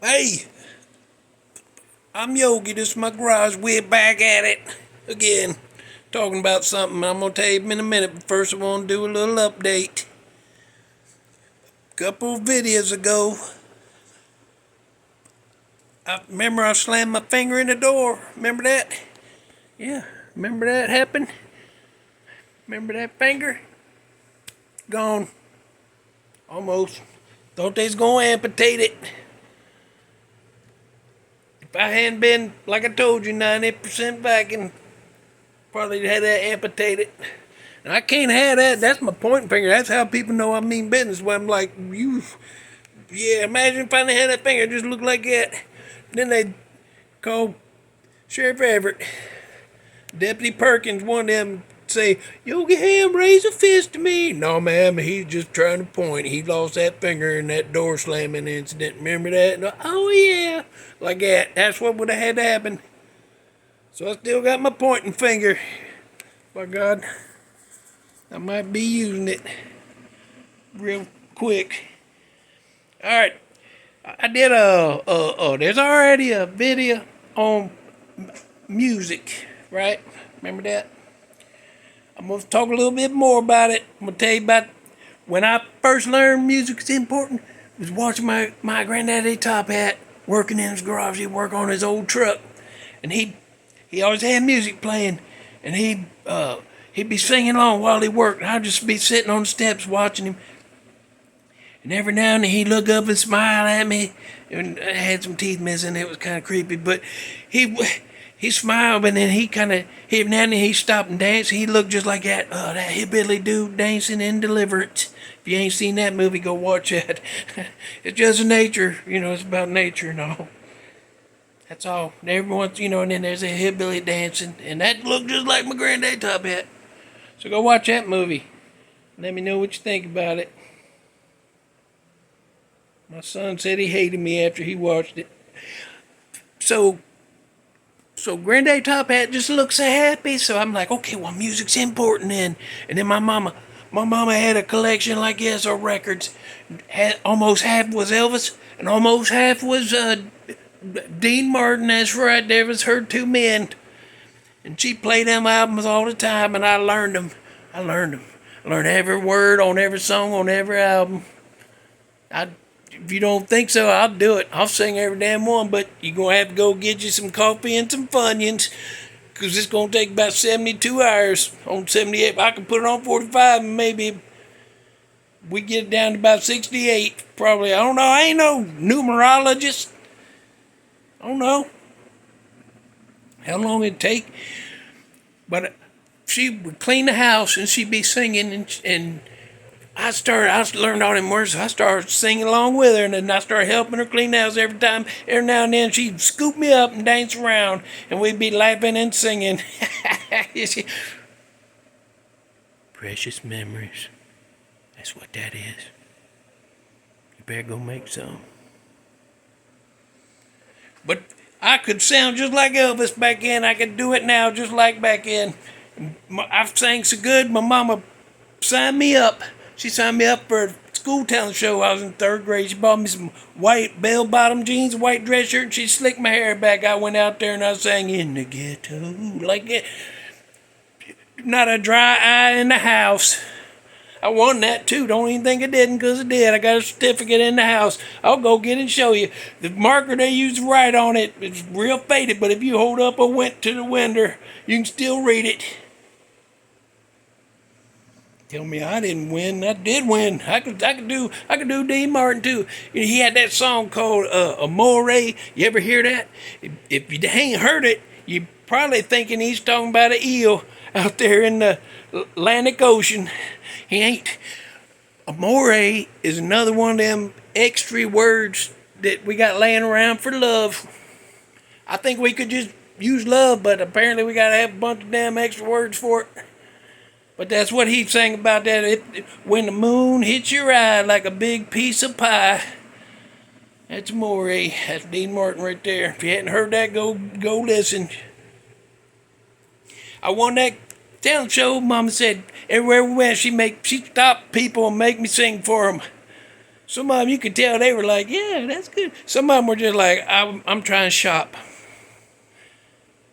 Hey, I'm Yogi. This is my garage. We're back at it again, talking about something I'm gonna tell you in a minute. But first, I want to do a little update. A couple of videos ago, I remember I slammed my finger in the door. Remember that? Yeah, remember that happened? Remember that finger? Gone. Almost. Thought they was gonna amputate it. If I hadn't been, like I told you, 90% vacuum, probably had that amputated. And I can't have that. That's my pointing finger. That's how people know I mean business. When I'm like, yeah, imagine if I had that finger, it just looked like that. Then they call Sheriff Everett, Deputy Perkins, one of them say, Yogi Ham, raise a fist to me. No, ma'am, he's just trying to point. He lost that finger in that door slamming incident. Remember that? No, oh, yeah. Like that. That's what would have had to happen. So I still got my pointing finger. By God, I might be using it real quick. All right. I did there's already a video on music, right? Remember that? I'm going to talk a little bit more about it. I'm going to tell you about when I first learned music is important. I was watching my granddaddy Top Hat working in his garage. He'd work on his old truck. And he always had music playing. And he'd be singing along while he worked. I'd just be sitting on the steps watching him. And every now and then he'd look up and smile at me. And I had some teeth missing. It was kind of creepy. But he smiled, and then every now and then he stopped and danced. He looked just like that hillbilly dude dancing in Deliverance. If you ain't seen that movie, go watch that. It's just nature. It's about nature and all. That's all. And every once, and then there's a hillbilly dancing. And that looked just like my granddad Top Hat. So go watch that movie. Let me know what you think about it. My son said he hated me after he watched it. So Granddad Top Hat just looks so happy. So I'm like, okay, well, music's important then. And then my mama had a collection like this of records. Almost half was Elvis, and almost half was Dean Martin. That's right, there was her two men. And she played them albums all the time, and I learned them. I learned every word on every song on every album. If you don't think so, I'll do it. I'll sing every damn one, but you're going to have to go get you some coffee and some Funyuns, because it's going to take about 72 hours on 78. I can put it on 45, and maybe we get it down to about 68, probably. I don't know. I ain't no numerologist. I don't know how long it'd take. But she would clean the house, and she'd be singing, and I learned all them words. So I started singing along with her, and then I started helping her clean the house every time. Every now and then she'd scoop me up and dance around, and we'd be laughing and singing. Precious memories. That's what that is. You better go make some. But I could sound just like Elvis back then. I could do it now just like back then. I sang so good, my mama signed me up. She signed me up for a school talent show. I was in third grade. She bought me some white bell-bottom jeans, a white dress shirt, and she slicked my hair back. I went out there and I sang in the ghetto like it. Not a dry eye in the house. I won that too. Don't even think I didn't, because I did. I got a certificate in the house. I'll go get it and show you. The marker they used to write on it is real faded, but if you hold up a went to the window, you can still read it. Tell me I didn't win. I did win. I could do Dean Martin too. He had that song called Amore. You ever hear that? If you ain't heard it, you probably thinking he's talking about an eel out there in the Atlantic Ocean. He ain't. Amore is another one of them extra words that we got laying around for love. I think we could just use love, but apparently we gotta have a bunch of damn extra words for it. But that's what he sang about that. When the moon hits your eye like a big piece of pie. That's Amore. That's Dean Martin right there. If you hadn't heard that, go listen. I won that talent show. Mama said everywhere we went, she stopped people and make me sing for them. Some of them you could tell they were like, yeah, that's good. Some of them were just like, I'm trying to shop.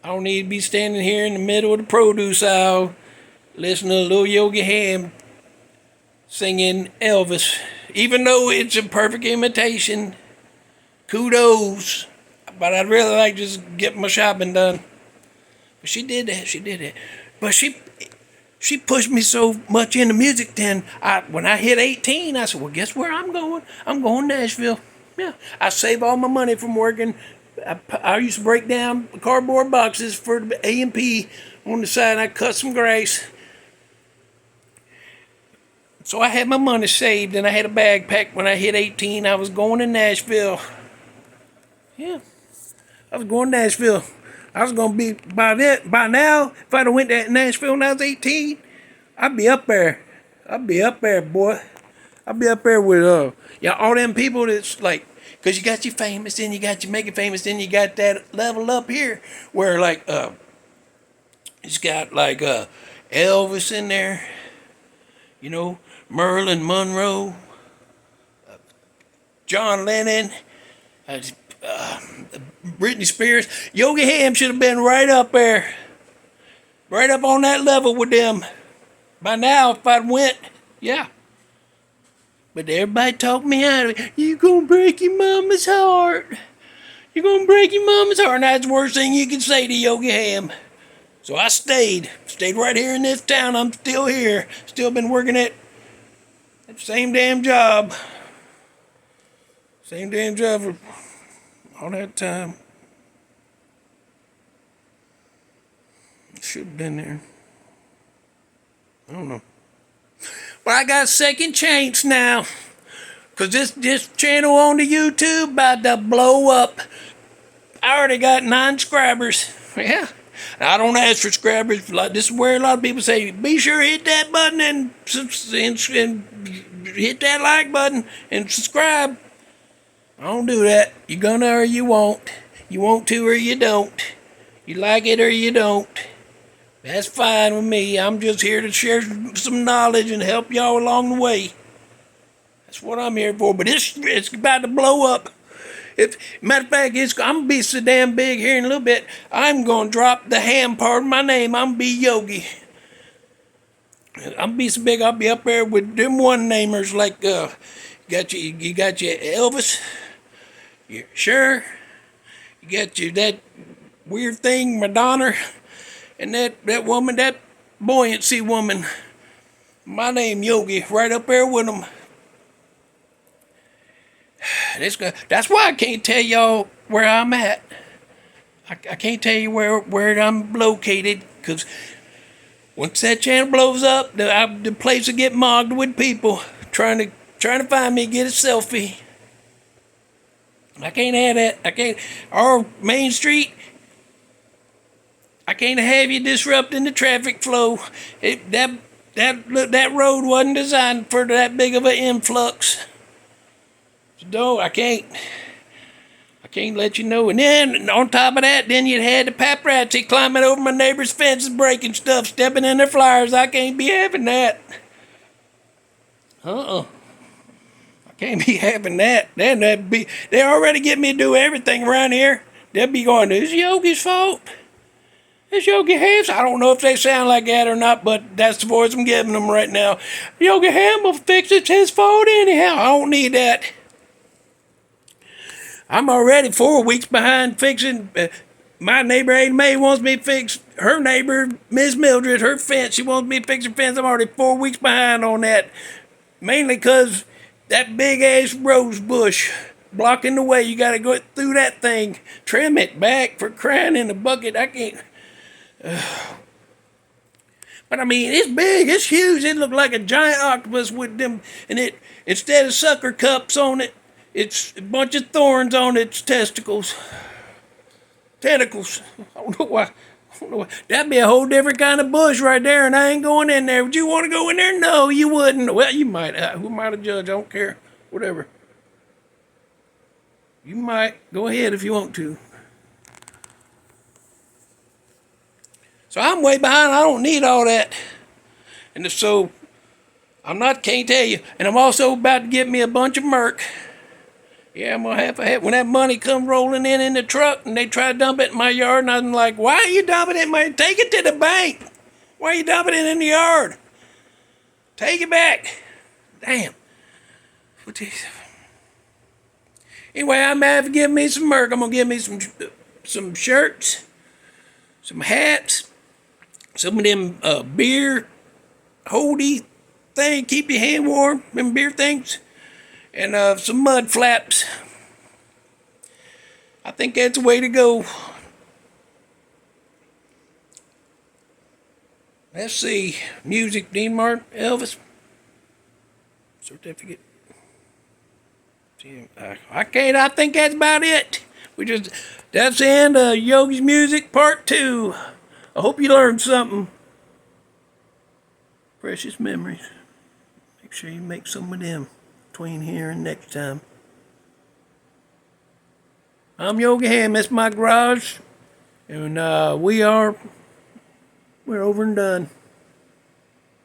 I don't need to be standing here in the middle of the produce aisle listening to Lil Yogi Ham singing Elvis. Even though it's a perfect imitation, kudos. But I'd really like to just get my shopping done. But she did that. But she pushed me so much into music. Then when I hit 18, I said, well, guess where I'm going? I'm going to Nashville. Yeah, I save all my money from working. I used to break down cardboard boxes for the A&P on the side. I cut some grass. So I had my money saved, and I had a bag packed. When I hit 18, I was going to Nashville. Yeah, I was going to Nashville. I was going to be, by now, if I'd have went to Nashville when I was 18, I'd be up there. I'd be up there, boy. I'd be up there with, all them people that's like, because you got your famous, then you got your make it famous, then you got that level up here where, like, it's got, like, Elvis in there, you know, Marilyn Monroe, John Lennon, Britney Spears. Yogi Ham should have been right up there, right up on that level with them. By now, if I'd went, yeah. But everybody talked me out of it. You gonna break your mama's heart. You're gonna break your mama's heart. And that's the worst thing you can say to Yogi Ham. So I stayed right here in this town. I'm still here. Still been working at that same damn job. Same damn job for all that time. Should have been there. I don't know. But I got a second chance now. Because this channel on the YouTube about to blow up. I already got 9 subscribers. Yeah. I don't ask for subscribers. This is where a lot of people say, be sure to hit that button and hit that like button and subscribe. I don't do that. You're gonna or you won't. You want to or you don't. You like it or you don't. That's fine with me. I'm just here to share some knowledge and help y'all along the way. That's what I'm here for. But it's about to blow up. Matter of fact, I'm going to be so damn big here in a little bit, I'm going to drop the Ham part of my name. I'm going to be Yogi. I'm going to be so big, I'll be up there with them one-namers like, you got your Elvis, your Cher, you got your that weird thing, Madonna, and that woman, that buoyancy woman. My name Yogi, right up there with them. That's why I can't tell y'all where I'm at. I can't tell you where I'm located, because once that channel blows up, the place will get mogged with people trying to find me, get a selfie. I can't have that. I can't. Our main street, I can't have you disrupting the traffic flow. That road wasn't designed for that big of an influx. No, I can't let you know. And then, on top of that, then you'd had the paparazzi climbing over my neighbor's fences, breaking stuff, stepping in their flowers. I can't be having that. I can't be having that. Then they already get me to do everything around here. They'll be going, it's Yogi's fault. It's Yogi Ham's. I don't know if they sound like that or not, but that's the voice I'm giving them right now. Yogi Ham will fix it. It's his fault anyhow. I don't need that. I'm already 4 weeks behind fixing. My neighbor Ada Mae wants me to fix her neighbor, Miss Mildred, her fence. She wants me to fix her fence. I'm already 4 weeks behind on that. Mainly because that big ass rose bush blocking the way. You got to go through that thing. Trim it back, for crying in the bucket. I can't. But I mean, it's big. It's huge. It looked like a giant octopus with them. And it, instead of sucker cups on it, it's a bunch of thorns on its testicles. Tentacles. I don't know why. That'd be a whole different kind of bush right there, and I ain't going in there. Would you want to go in there? No, you wouldn't. Well, you might. Who am I to judge? I don't care. Whatever. You might. Go ahead if you want to. So I'm way behind. I don't need all that. And so Can't tell you. And I'm also about to get me a bunch of Merc. Yeah, I'm gonna have a head. When that money come rolling in the truck and they try to dump it in my yard, and I'm like, why are you dumping it in my, take it to the bank. Why are you dumping it in the yard? Take it back. Damn. Anyway, I'm gonna have to give me some Merc. I'm gonna give me some shirts, some hats, some of them beer holdy thing, keep your hand warm, them beer things, and some mud flaps. I think that's the way to go. Let's see. Music, Dean Martin, Elvis. Certificate. I think that's about it. That's the end of Yogi's Music Part 2. I hope you learned something. Precious memories. Make sure you make some of them between here and next time. I'm Yogi Ham. That's my garage. And we're over and done.